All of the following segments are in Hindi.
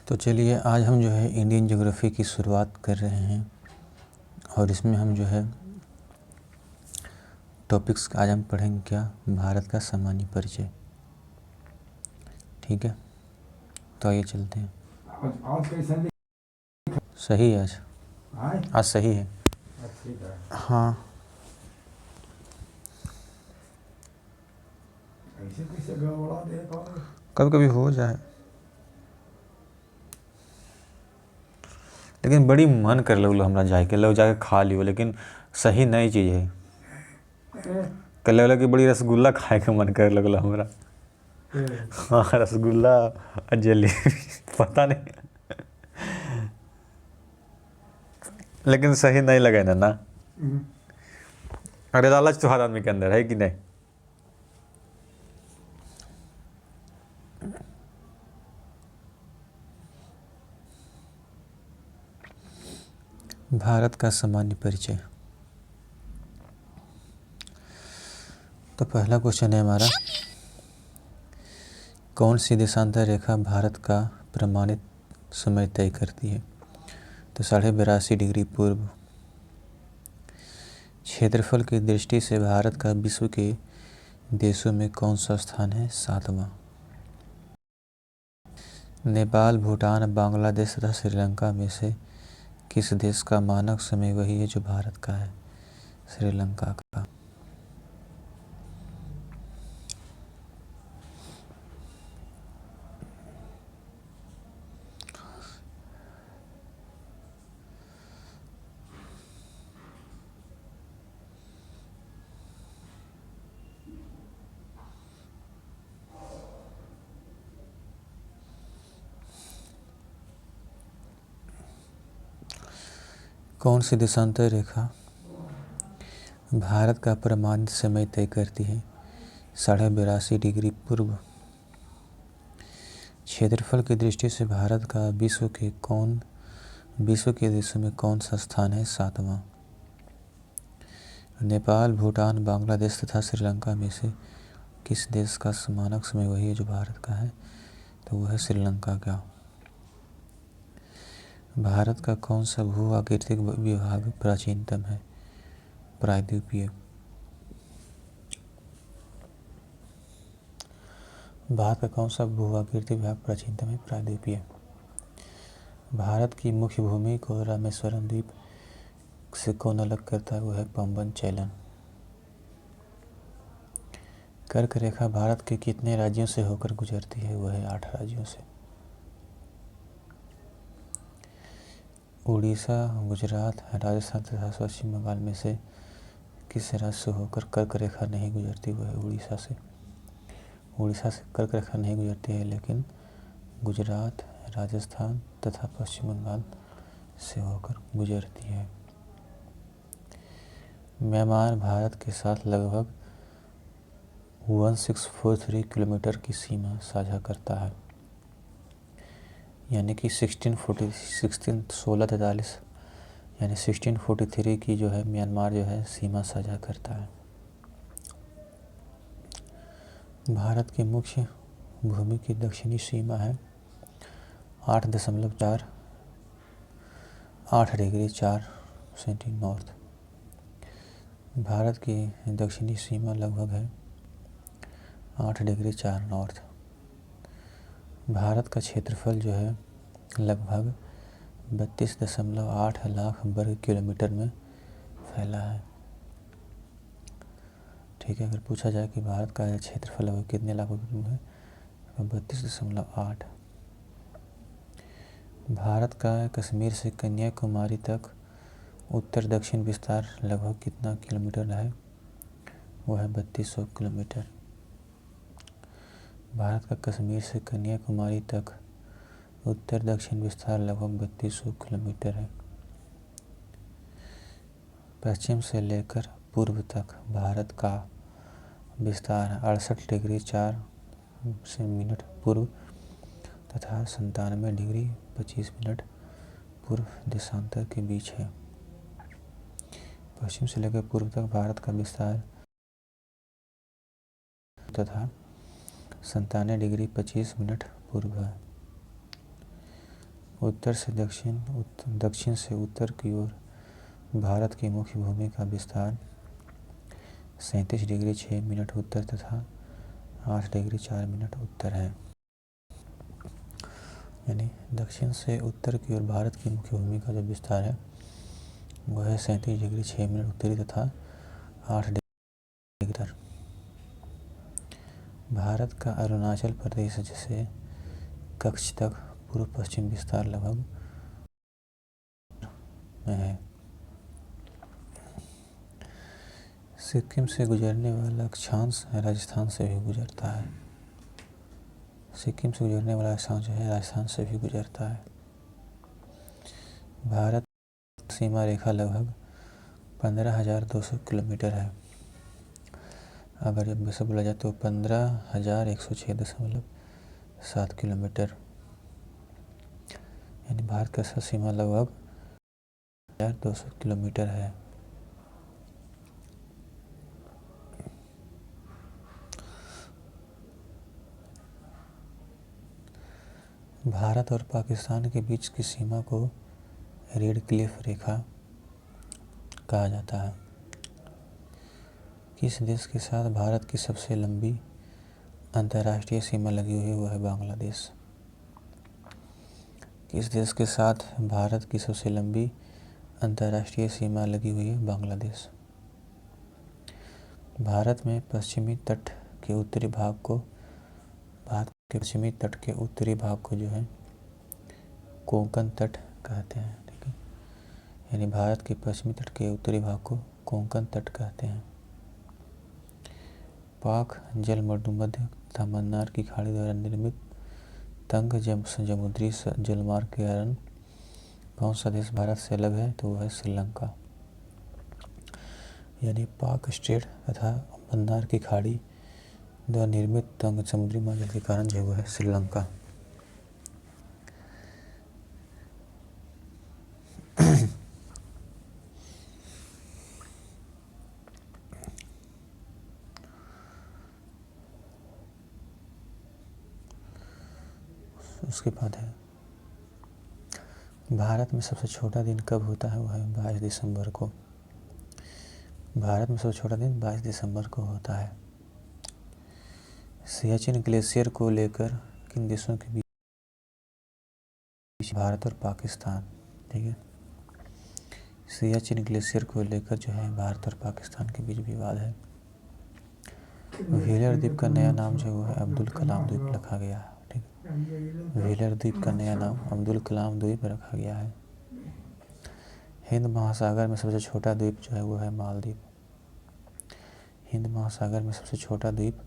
तो चलिए आज हम जो है इंडियन ज्योग्राफी की शुरुआत कर रहे हैं और इसमें हम जो है टॉपिक्स आज हम पढ़ेंगे क्या, भारत का सामान्य परिचय। ठीक है, तो आइए चलते हैं। आज कैसा सही है, आज सही है। ठीक है। हाँ, ऐसे कैसे गड़बड़ा दे कौन? कभी कभी हो जाए, लेकिन बड़ी मन कर लगल हमरा जाके खा लियो, लेकिन सही नई चीज़ है। कल लगल कि बड़ी रसगुल्ला खाए के मन कर लगल हमरा। हाँ, रसगुल्ला और जलेबी पता नहीं, लेकिन सही नहीं लगे ना। अरे लालच तो हर आदमी के अंदर है कि नहीं। भारत का सामान्य परिचय। तो पहला क्वेश्चन है हमारा, कौन सी देशांतर रेखा भारत का प्रमाणित समय तय करती है? तो 82.5 डिग्री पूर्व। क्षेत्रफल की दृष्टि से भारत का विश्व के देशों में कौन सा स्थान है? 7वां। नेपाल, भूटान, बांग्लादेश तथा श्रीलंका में से किस देश का मानक समय वही है जो भारत का है? श्रीलंका का। कौन सी देशांतर रेखा भारत का प्रमाणित समय तय करती है? 82.5 डिग्री पूर्व। क्षेत्रफल की दृष्टि से भारत का विश्व के देशों में कौन सा स्थान है? 7वां। नेपाल, भूटान, बांग्लादेश तथा श्रीलंका में से किस देश का मानक समय वही है जो भारत का है? तो वह है श्रीलंका का। भारत का कौन सा भू आकृतिक विभाग प्राचीनतम है? प्रायद्वीपीय। भारत का कौन सा भू आकृतिक विभाग प्राचीनतम है? प्रायद्वीपीय। भारत की मुख्य भूमि को रामेश्वरम द्वीप से कौन अलग करता है? वो है पंबन चैलम। कर्क रेखा भारत के कितने राज्यों से होकर गुजरती है? वह है 8 राज्यों से। उड़ीसा, गुजरात, राजस्थान तथा पश्चिम बंगाल में से किस राज्य से होकर कर्क रेखा नहीं गुजरती? वह है उड़ीसा से। उड़ीसा से कर्क रेखा नहीं गुजरती है, लेकिन गुजरात, राजस्थान तथा पश्चिम बंगाल से होकर गुजरती है। म्यांमार भारत के साथ लगभग 1643 किलोमीटर की सीमा साझा करता है, यानी कि 1643 यानी 1643 की जो है म्यांमार जो है सीमा साझा करता है। भारत की मुख्य भूमि की दक्षिणी सीमा है 8 डिग्री 4 सेंटी नॉर्थ। भारत की दक्षिणी सीमा लगभग है 8 डिग्री 4 नॉर्थ। भारत का क्षेत्रफल जो है लगभग 32.8 लाख वर्ग किलोमीटर में फैला है। ठीक है, अगर पूछा जाए कि भारत का क्षेत्रफल है कितने लाख वर्ग किलोमीटर है, तो 32.8। भारत का कश्मीर से कन्याकुमारी तक उत्तर दक्षिण विस्तार लगभग कितना किलोमीटर है? वो है 3200 किलोमीटर। भारत का कश्मीर से कन्याकुमारी तक उत्तर दक्षिण विस्तार लगभग 3200 किलोमीटर है। पश्चिम से लेकर पूर्व तक भारत का विस्तार 68 डिग्री 4 मिनट पूर्व तथा 97 डिग्री 25 मिनट पूर्व देशांतर के बीच है। पश्चिम से लेकर पूर्व तक भारत का विस्तार तथा 97 डिग्री 25 मिनट पूर्व है। उत्तर से दक्षिण, दक्षिण से उत्तर की ओर भारत की मुख्य भूमि का विस्तार 37 डिग्री 6 मिनट उत्तर तथा 8 डिग्री 4 मिनट उत्तर है। यानी दक्षिण से उत्तर की ओर भारत की मुख्य भूमि का जो विस्तार है वह है 37 डिग्री 6 मिनट उत्तरी तथा 8 डिग्री उत्तर। भारत का अरुणाचल प्रदेश से कच्छ तक पूर्व पश्चिम विस्तार लगभग में है। सिक्किम से गुजरने वाला अक्षांश राजस्थान से भी गुजरता है। सिक्किम से गुजरने वाला अक्षांश जो है राजस्थान से भी गुजरता है। भारत सीमा रेखा लगभग 15,200 किलोमीटर है। अगर जब वैसे बोला जाए तो 15,106.7 किलोमीटर, यानी भारत का सीमा लगभग 1,200 किलोमीटर है। भारत और पाकिस्तान के बीच की सीमा को रेड क्लिफ रेखा कहा जाता है। किस देश के साथ भारत की सबसे लंबी अंतर्राष्ट्रीय सीमा लगी हुई है वह है बांग्लादेश। किस देश के साथ भारत की सबसे लंबी अंतर्राष्ट्रीय सीमा लगी हुई है बांग्लादेश। भारत में पश्चिमी तट के उत्तरी भाग को जो है कोंकण तट कहते हैं। ठीक है, यानी भारत के पश्चिमी तट के उत्तरी भाग को कोंकण तट कहते हैं। पाक जलमर्दुमध्य तथा मन्नार की खाड़ी द्वारा निर्मित तंग समुद्री जलमार्ग के कारण कौन सा देश भारत से अलग है तो वह है श्रीलंका। यानी पाक स्ट्रेट तथा मन्नार की खाड़ी द्वारा निर्मित तंग समुद्री मार्ग के कारण जो है श्रीलंका। उसके बाद है भारत में सबसे छोटा दिन कब होता है वह है 22 दिसंबर को। भारत में सबसे छोटा दिन 22 दिसंबर को होता है। सियाचिन ग्लेशियर को लेकर किन देशों के बीच, भारत और पाकिस्तान। ठीक है, सियाचिन ग्लेशियर को लेकर जो है भारत और पाकिस्तान के बीच विवाद है। व्हीलर द्वीप का नया नाम जो वो है अब्दुल कलाम द्वीप रखा गया है। ठीक है, व्हीलर द्वीप का नया नाम अब्दुल कलाम द्वीप रखा गया है। हिंद महासागर में सबसे छोटा द्वीप जो है वो है मालदीव। हिंद महासागर में सबसे छोटा द्वीप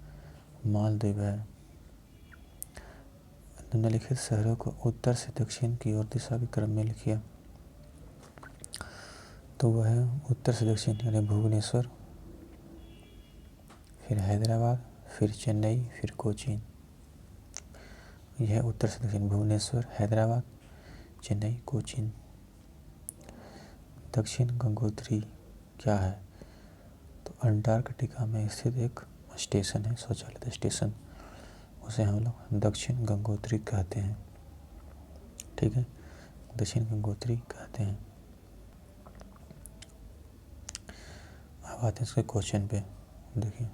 मालदीव है। निम्नलिखित शहरों को उत्तर से दक्षिण की ओर दिशा के क्रम में लिखिए। तो वह है उत्तर से दक्षिण यानी भुवनेश्वर, फिर हैदराबाद, फिर चेन्नई, फिर कोचीन। यह है उत्तर से दक्षिण भुवनेश्वर, हैदराबाद, चेन्नई, कोचीन। दक्षिण गंगोत्री क्या है तो अंटार्कटिका में स्थित एक स्टेशन है, स्वचालित स्टेशन, उसे हम लोग दक्षिण गंगोत्री कहते हैं। ठीक है, दक्षिण गंगोत्री कहते हैं। अब आते हैं इसके क्वेश्चन पे। देखिए,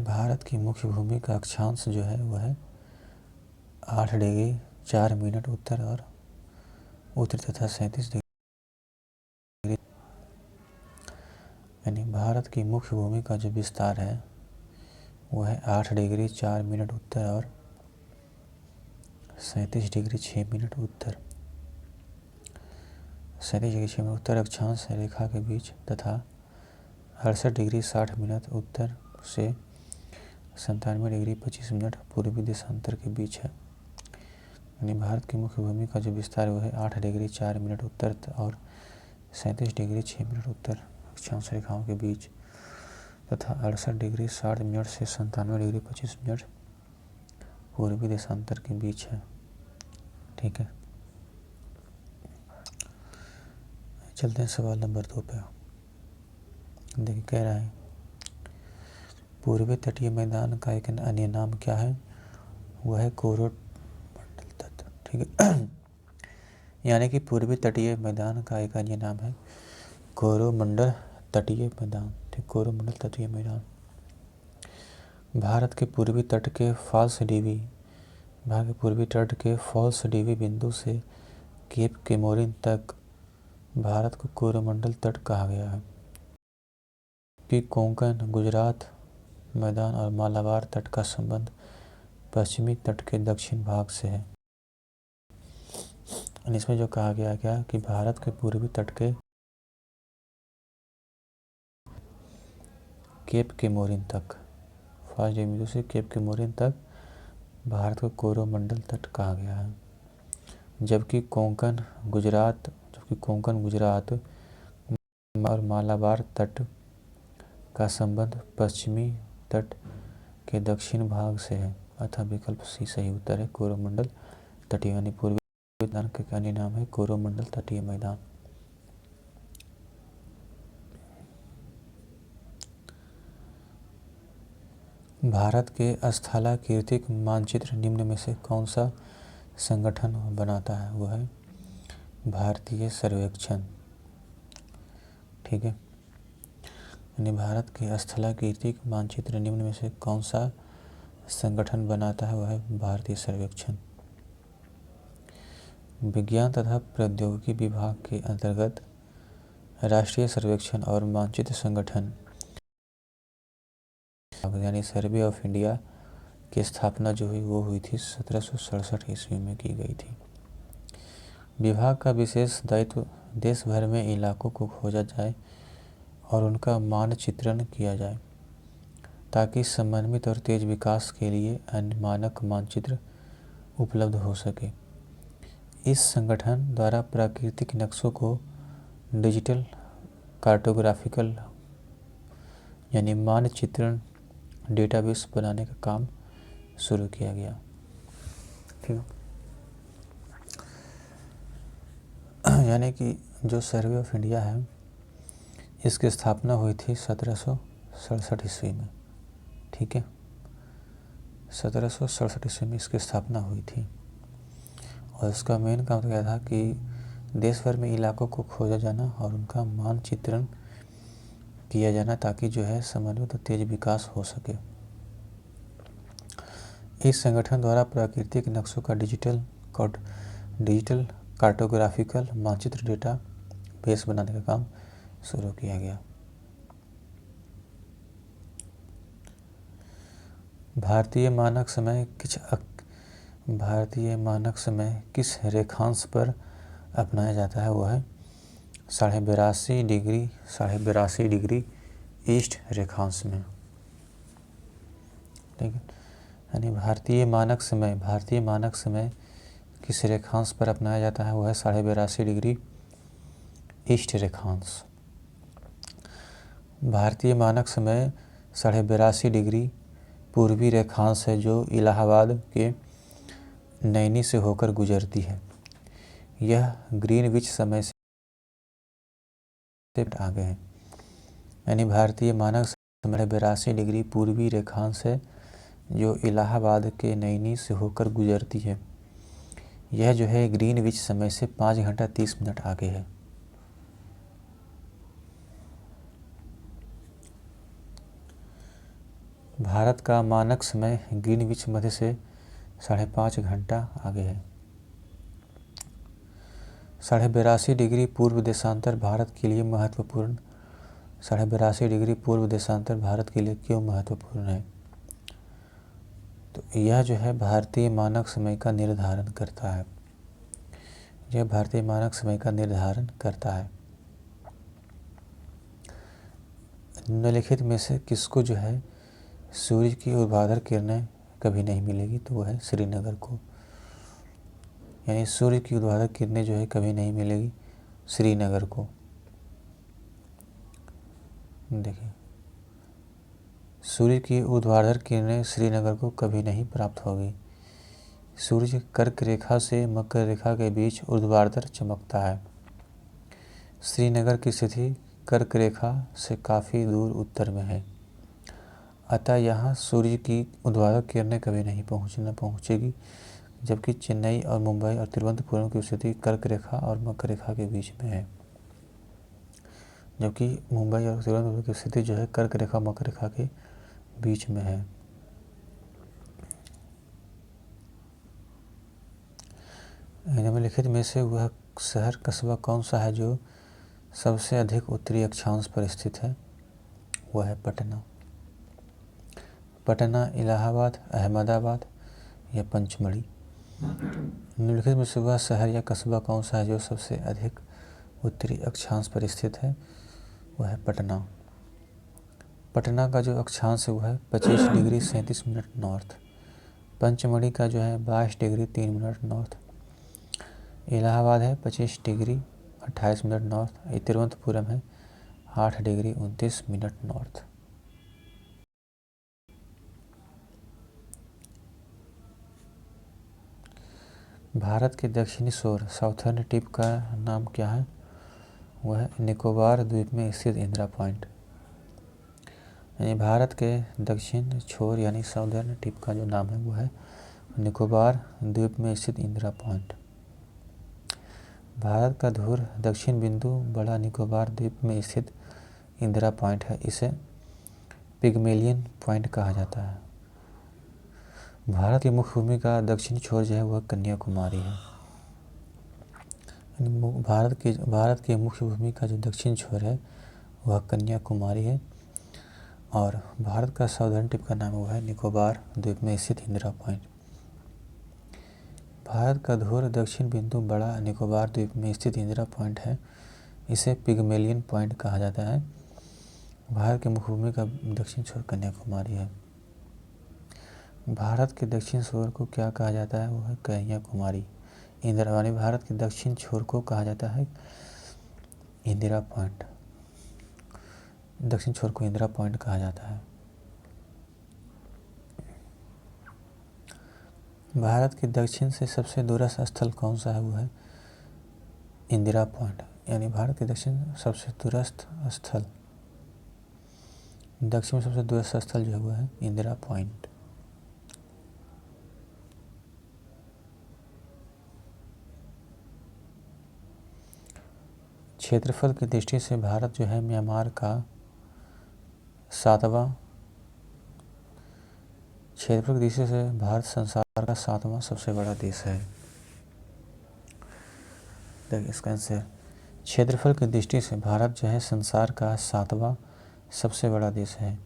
भारत की मुख्य भूमि का अक्षांश जो है वह है 8 डिग्री 4 मिनट उत्तर और उत्तरी तथा 37 डिग्री, यानी भारत की मुख्य भूमि का जो विस्तार है वह है 8 डिग्री 4 मिनट उत्तर और 37 डिग्री 6 मिनट उत्तर। 37 डिग्री 6 मिनट उत्तर अक्षांश रेखा के बीच तथा 68 डिग्री 60 मिनट उत्तर से 97 डिग्री 25 मिनट पूर्वी देशांतर के बीच है। यानी भारत की मुख्य भूमि का जो विस्तार वो है 8 डिग्री 4 मिनट उत्तर और 37 डिग्री 6 मिनट उत्तर अक्षांश रेखाओं के बीच तथा 68 डिग्री 60 मिनट से 97 डिग्री 25 मिनट पूर्वी देशांतर के बीच है। ठीक है, चलते हैं सवाल नंबर 2 पे। देखिए, कह रहा है पूर्वी तटीय मैदान का एक अन्य नाम क्या है वह है ठीक है। यानी कि पूर्वी तटीय मैदान का एक अन्य नाम है कोरोमंडल तटीय मैदान। ठीक, कोरोमंडल तटीय मैदान। भारत के पूर्वी तट के फॉल्स डीवी बिंदु से केप केमोरिन तक भारत को कोरोमंडल तट कहा गया है। कि कोंकण, गुजरात मैदान और मालाबार तट का संबंध पश्चिमी तट के दक्षिण भाग से है। इसमें जो कहा गया क्या कि भारत के पूर्वी तट के केप केमोरिन तक, फॉल्स डीवी बिंदु से केप केमोरिन तक भारत को कोरोमंडल तट कहा गया है। जबकि कोंकण, गुजरात और मालाबार तट का संबंध पश्चिमी तट के दक्षिण भाग से है। अतः विकल्प सी सही उत्तर है, कोरोमंडल तटीय। यानी पूर्वी मैदान का अन्य नाम है कोरोमंडल तटीय मैदान। भारत के स्थलाकृतिक मानचित्र निम्न में से कौन सा संगठन बनाता है? वो है भारतीय सर्वेक्षण। ठीक है, यानी भारत के स्थलाकृतिक मानचित्र निम्न में से कौन सा संगठन बनाता है? वह है भारतीय सर्वेक्षण। विज्ञान तथा प्रौद्योगिकी विभाग के अंतर्गत राष्ट्रीय सर्वेक्षण और मानचित्र संगठन यानी सर्वे ऑफ इंडिया की स्थापना जो हुई वो हुई थी 1767 ईस्वी में की गई थी। विभाग का विशेष दायित्व देश भर में इलाकों को खोजा जाए और उनका मानचित्रण किया जाए ताकि समन्वित और तेज विकास के लिए अन्य मानक मानचित्र उपलब्ध हो सके। इस संगठन द्वारा प्राकृतिक नक्शों को डिजिटल कार्टोग्राफिकल यानी मानचित्रण डेटाबेस बनाने का काम शुरू किया गया। ठीक है, यानी कि जो सर्वे ऑफ इंडिया है इसकी स्थापना हुई थी 1767 ईस्वी में। ठीक है, 1767 ईस्वी में इसकी स्थापना हुई थी और इसका मेन काम तो क्या था कि देश भर में इलाकों को खोजा जाना और उनका मानचित्रण किया जाना ताकि जो है समन्वित और तेज विकास हो सके। इस संगठन द्वारा प्राकृतिक नक्शों का डिजिटल कार्टोग्राफिकल मानचित्र डेटा बेस बनाने का काम शुरू किया गया। भारतीय मानक समय किस रेखांश पर अपनाया जाता है? वो है 82.5 डिग्री ईस्ट रेखांश में। ठीक है, यानी भारतीय मानक समय किस रेखांश पर अपनाया जाता है? वो है 82.5 डिग्री ईस्ट रेखांश। भारतीय मानक समय 82.5 डिग्री पूर्वी रेखांश है जो इलाहाबाद के नैनी से होकर गुजरती है। यह ग्रीनविच समय से आगे है। यानी भारतीय मानक समय 82 डिग्री पूर्वी रेखांश है जो इलाहाबाद के नैनी से होकर गुजरती है। यह जो है ग्रीनविच समय से 5 घंटा 30 मिनट आगे है। भारत का मानक समय ग्रीनविच मध्य से 5.5 घंटा आगे है। 82.5 डिग्री पूर्व देशांतर भारत के लिए महत्वपूर्ण 82.5 डिग्री पूर्व देशांतर भारत के लिए क्यों महत्वपूर्ण है? तो यह जो है भारतीय मानक समय का निर्धारण करता है। यह भारतीय मानक समय का निर्धारण करता है। निम्नलिखित में से किसको जो है सूर्य की ऊर्ध्वाधर किरणें कभी नहीं मिलेगी? तो वह है श्रीनगर को। यानी सूर्य की ऊर्ध्वाधर किरणें जो है कभी नहीं मिलेगी श्रीनगर को। देखिए, सूर्य की ऊर्ध्वाधर किरणें श्रीनगर को कभी नहीं प्राप्त होगी। सूर्य कर्क रेखा से मकर रेखा के बीच ऊर्ध्वाधर चमकता है। श्रीनगर की स्थिति कर्क रेखा से काफ़ी दूर उत्तर में है, अतः यहाँ सूर्य की ऊर्ध्वाधर किरणें कभी नहीं पहुँचेगी। जबकि चेन्नई और मुंबई और तिरुवनंतपुरम की स्थिति कर्क रेखा और मकर रेखा के बीच में है। जबकि मुंबई और तिरुवनंतपुरम की स्थिति जो है कर्क रेखा मकर रेखा के बीच में है। निम्नलिखित में से वह शहर कस्बा कौन सा है जो सबसे अधिक उत्तरी अक्षांश पर स्थित है? वह है पटना। पटना, इलाहाबाद, अहमदाबाद या पंचमढ़ी। निम्नलिखित में से वह शहर या कस्बा कौन सा है जो सबसे अधिक उत्तरी अक्षांश पर स्थित है? वह है पटना। पटना का जो अक्षांश है वह है 25 डिग्री 37 मिनट नॉर्थ। पंचमढ़ी का जो है 22 डिग्री 3 मिनट नॉर्थ। इलाहाबाद है 25 डिग्री 28 मिनट नॉर्थ। तिरुवनंतपुरम है 8 डिग्री 29 मिनट नॉर्थ। भारत के दक्षिणी छोर साउथर्न टिप का नाम क्या है? वह है निकोबार द्वीप में स्थित इंदिरा पॉइंट। यानी भारत के दक्षिण छोर यानी साउथर्न टिप का जो नाम है वो है निकोबार द्वीप में स्थित इंदिरा पॉइंट। भारत का धूर दक्षिण बिंदु बड़ा निकोबार द्वीप में स्थित इंदिरा पॉइंट है। इसे पिग्मेलियन पॉइंट कहा जाता है। भारत की मुख्य भूमि का दक्षिणी छोर जो है वह कन्याकुमारी है। भारत की मुख्य भूमि का जो दक्षिण छोर है वह कन्याकुमारी है और भारत का साउथर्न टिप का नाम वह है निकोबार द्वीप में स्थित इंदिरा पॉइंट। भारत का धूर दक्षिण बिंदु बड़ा निकोबार द्वीप में स्थित इंदिरा पॉइंट है। इसे पिग्मेलियन पॉइंट कहा जाता है। भारत की मुख्य भूमि का दक्षिण छोर कन्याकुमारी है। भारत के दक्षिण छोर को क्या कहा जाता है? वो है कन्याकुमारी। इंदिरा यानी भारत के दक्षिण छोर को कहा जाता है इंदिरा पॉइंट। दक्षिण छोर को इंदिरा पॉइंट कहा जाता है। भारत के दक्षिण से सबसे दूरस्थ स्थल कौन सा है? वो है इंदिरा पॉइंट। यानी भारत के दक्षिण सबसे दूरस्थ स्थल दक्षिण में सबसे दूरस्थ स्थल जो है वो है इंदिरा पॉइंट। क्षेत्रफल की दृष्टि से भारत जो है म्यांमार का 7वां क्षेत्रफल की दृष्टि से भारत संसार का 7वां सबसे बड़ा देश है। देखिए इसका आंसर क्षेत्रफल की दृष्टि से भारत जो है संसार का 7वां सबसे बड़ा देश है।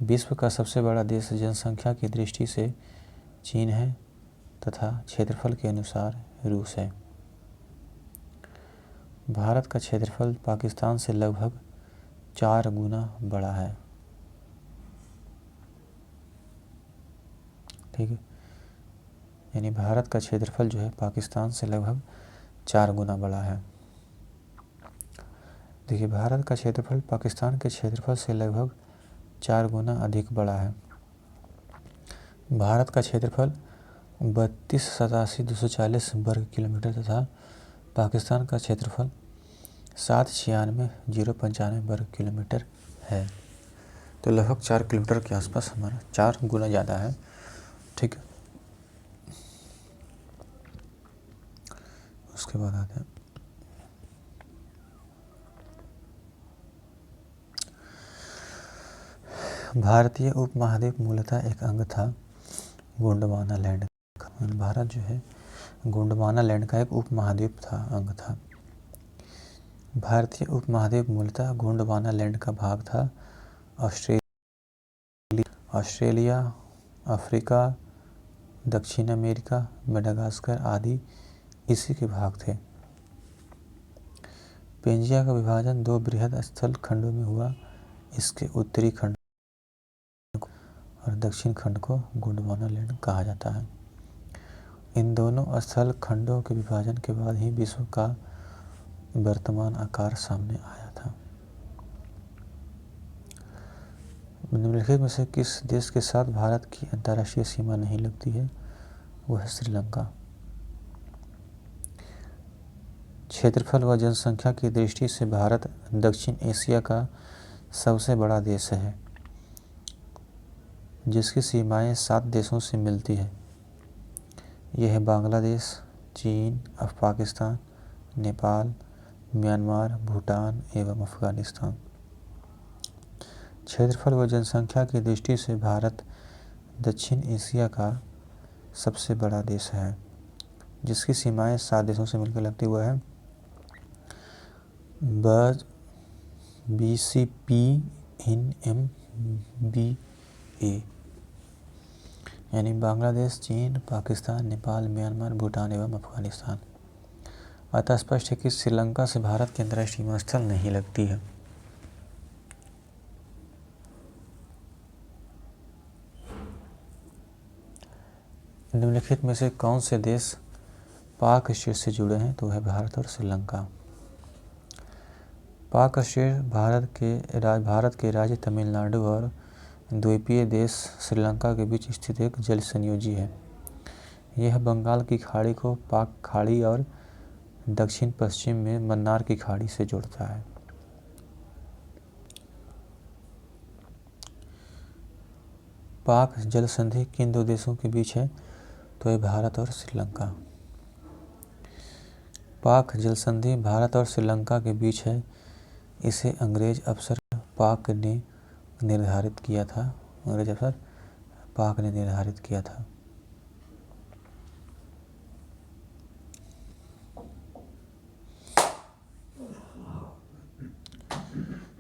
विश्व का सबसे बड़ा देश जनसंख्या की दृष्टि से चीन है तथा क्षेत्रफल के अनुसार रूस है। भारत का क्षेत्रफल पाकिस्तान से लगभग 4 गुना बड़ा है। ठीक है, यानी भारत का क्षेत्रफल जो है पाकिस्तान से लगभग 4 गुना बड़ा है। देखिए भारत का क्षेत्रफल पाकिस्तान के क्षेत्रफल से लगभग 4 गुना अधिक बड़ा है। भारत का क्षेत्रफल 32,87,240 वर्ग किलोमीटर तथा पाकिस्तान का क्षेत्रफल 796,095 वर्ग किलोमीटर है। तो लगभग 4 किलोमीटर के आसपास हमारा 4 गुना ज़्यादा है। ठीक है, उसके बाद आते हैं भारतीय उपमहाद्वीप मूलतः एक अंग था गोंडवाना लैंड का। भारत जो है गोंडवाना लैंड का एक उपमहाद्वीप था, अंग था। भारतीय उपमहाद्वीप मूलतः गोंडवाना लैंड का भाग था। ऑस्ट्रेलिया, अफ्रीका, दक्षिण अमेरिका, मेडागास्कर आदि इसी के भाग थे। पेंजिया का विभाजन 2 बृहद स्थल खंडों में हुआ। इसके उत्तरी खंड और दक्षिण खंड को गोंडवाना लैंड कहा जाता है। इन दोनों स्थल खंडों के विभाजन के बाद ही विश्व का वर्तमान आकार सामने आया था। निम्नलिखित में से किस देश के साथ भारत की अंतर्राष्ट्रीय सीमा नहीं लगती है? वह है श्रीलंका। क्षेत्रफल व जनसंख्या की दृष्टि से भारत दक्षिण एशिया का सबसे बड़ा देश है, जिसकी सीमाएं 7 देशों से मिलती है। यह है बांग्लादेश, चीन, पाकिस्तान, नेपाल, म्यांमार, भूटान एवं अफगानिस्तान। क्षेत्रफल व जनसंख्या की दृष्टि से भारत दक्षिण एशिया का सबसे बड़ा देश है, जिसकी सीमाएं 7 देशों से मिलकर लगती हुआ है BCP-NMBA, यानी बांग्लादेश, चीन, पाकिस्तान, नेपाल, म्यांमार, भूटान एवं अफगानिस्तान। अतः स्पष्ट है कि श्रीलंका से भारत की अंतर्राष्ट्रीय सीमा स्थल नहीं लगती है। निम्नलिखित में से कौन से देश पाक स्टेट से जुड़े हैं? तो है भारत और श्रीलंका। पाक स्टेट भारत के राज्य तमिलनाडु और द्वीपीय देश श्रीलंका के बीच स्थित एक जल संयोजी है। यह बंगाल की खाड़ी को पाक खाड़ी और दक्षिण पश्चिम में मन्नार की खाड़ी से जोड़ता है। पाक जल संधि किन दो देशों के बीच है? तो है भारत और श्रीलंका। पाक जल संधि भारत और श्रीलंका के बीच है। इसे अंग्रेज अफसर पाक ने निर्धारित किया था।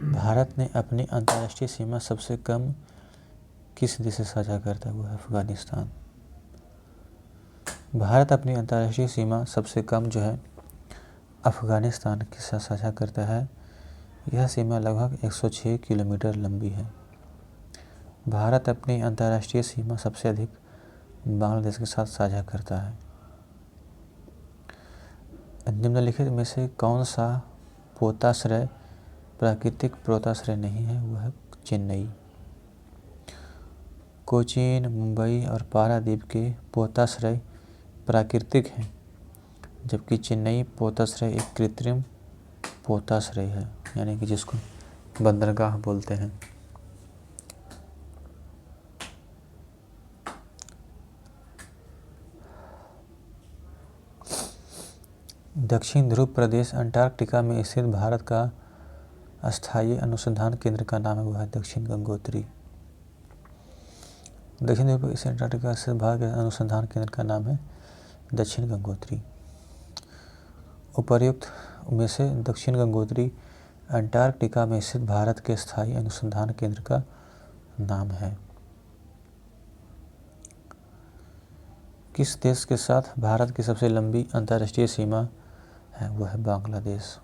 भारत ने अपनी अंतर्राष्ट्रीय सीमा सबसे कम किस देश से साझा करता है? वो है अफगानिस्तान। भारत अपनी अंतर्राष्ट्रीय सीमा सबसे कम जो है अफगानिस्तान के साथ साझा करता है। यह सीमा लगभग 106 किलोमीटर लंबी है। भारत अपनी अंतर्राष्ट्रीय सीमा सबसे अधिक बांग्लादेश के साथ साझा करता है। निम्नलिखित में से कौन सा पोताश्रय प्राकृतिक पोताश्रय नहीं है? वो है चेन्नई। कोचीन, मुंबई और पारादीप के पोताश्रय प्राकृतिक हैं, जबकि चेन्नई पोताश्रय एक कृत्रिम पोताश्रय है, यानी कि जिसको बंदरगाह बोलते हैं। दक्षिण ध्रुव प्रदेश अंटार्कटिका में स्थित भारत का अस्थायी अनुसंधान केंद्र का नाम है वो है दक्षिण गंगोत्री। दक्षिण ध्रुव प्रदेश अंटार्कटिका स्थित भारत के अनुसंधान केंद्र का नाम है दक्षिण गंगोत्री। उपर्युक्त में से दक्षिण गंगोत्री अंटार्कटिका में स्थित भारत के स्थायी अनुसंधान केंद्र का नाम है। किस देश के साथ भारत की सबसे लंबी अंतर्राष्ट्रीय सीमा है? वो है बांग्लादेश।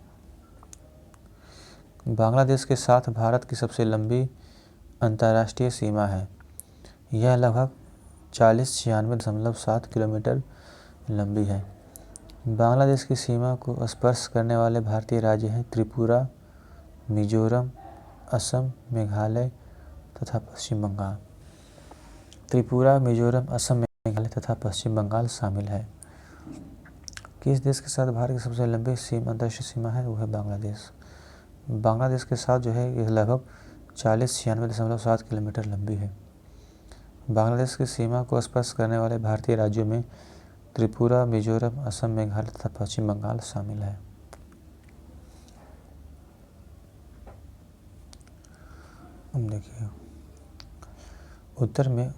बांग्लादेश के साथ भारत की सबसे लंबी अंतर्राष्ट्रीय सीमा है। यह लगभग 4096.7 किलोमीटर लंबी है। बांग्लादेश की सीमा को स्पर्श करने वाले भारतीय राज्य हैं त्रिपुरा, मिजोरम, असम, मेघालय तथा पश्चिम बंगाल। त्रिपुरा, मिजोरम, असम, मेघालय तथा पश्चिम बंगाल शामिल है। किस देश के साथ भारत की सबसे लंबी अंतर्राष्ट्रीय सीमा है? वो है बांग्लादेश। बांग्लादेश के साथ जो है यह लगभग 4096.7 किलोमीटर लंबी है। बांग्लादेश की सीमा को स्पर्श करने वाले भारतीय राज्यों में त्रिपुरा, मिजोरम, असम, मेघालय तथा पश्चिम बंगाल शामिल है। अब देखिए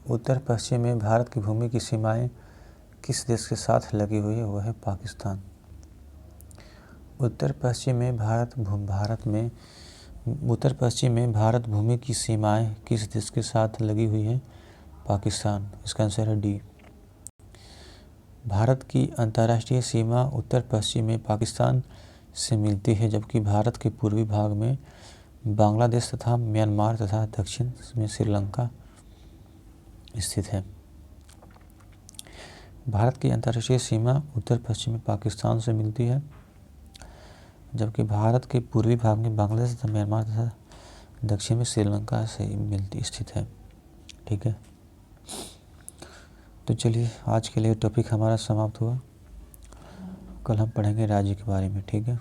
उत्तर पश्चिम में भारत की भूमि की सीमाएं किस देश के साथ लगी हुई है? वह है पाकिस्तान। उत्तर पश्चिम में भारत भूमि की सीमाएं किस देश के साथ लगी हुई है? पाकिस्तान। इसका आंसर है डी। भारत की अंतर्राष्ट्रीय सीमा उत्तर पश्चिम में पाकिस्तान से मिलती है, जबकि भारत के पूर्वी भाग में बांग्लादेश तथा म्यांमार तथा दक्षिण में श्रीलंका स्थित है। भारत की अंतर्राष्ट्रीय सीमा उत्तर पश्चिम में पाकिस्तान से मिलती है, जबकि भारत के पूर्वी भाग में बांग्लादेश तथा म्यांमार तथा दक्षिण में श्रीलंका से स्थित है। ठीक है, तो चलिए आज के लिए टॉपिक हमारा समाप्त हुआ। कल हम पढ़ेंगे राज्य के बारे में। ठीक है।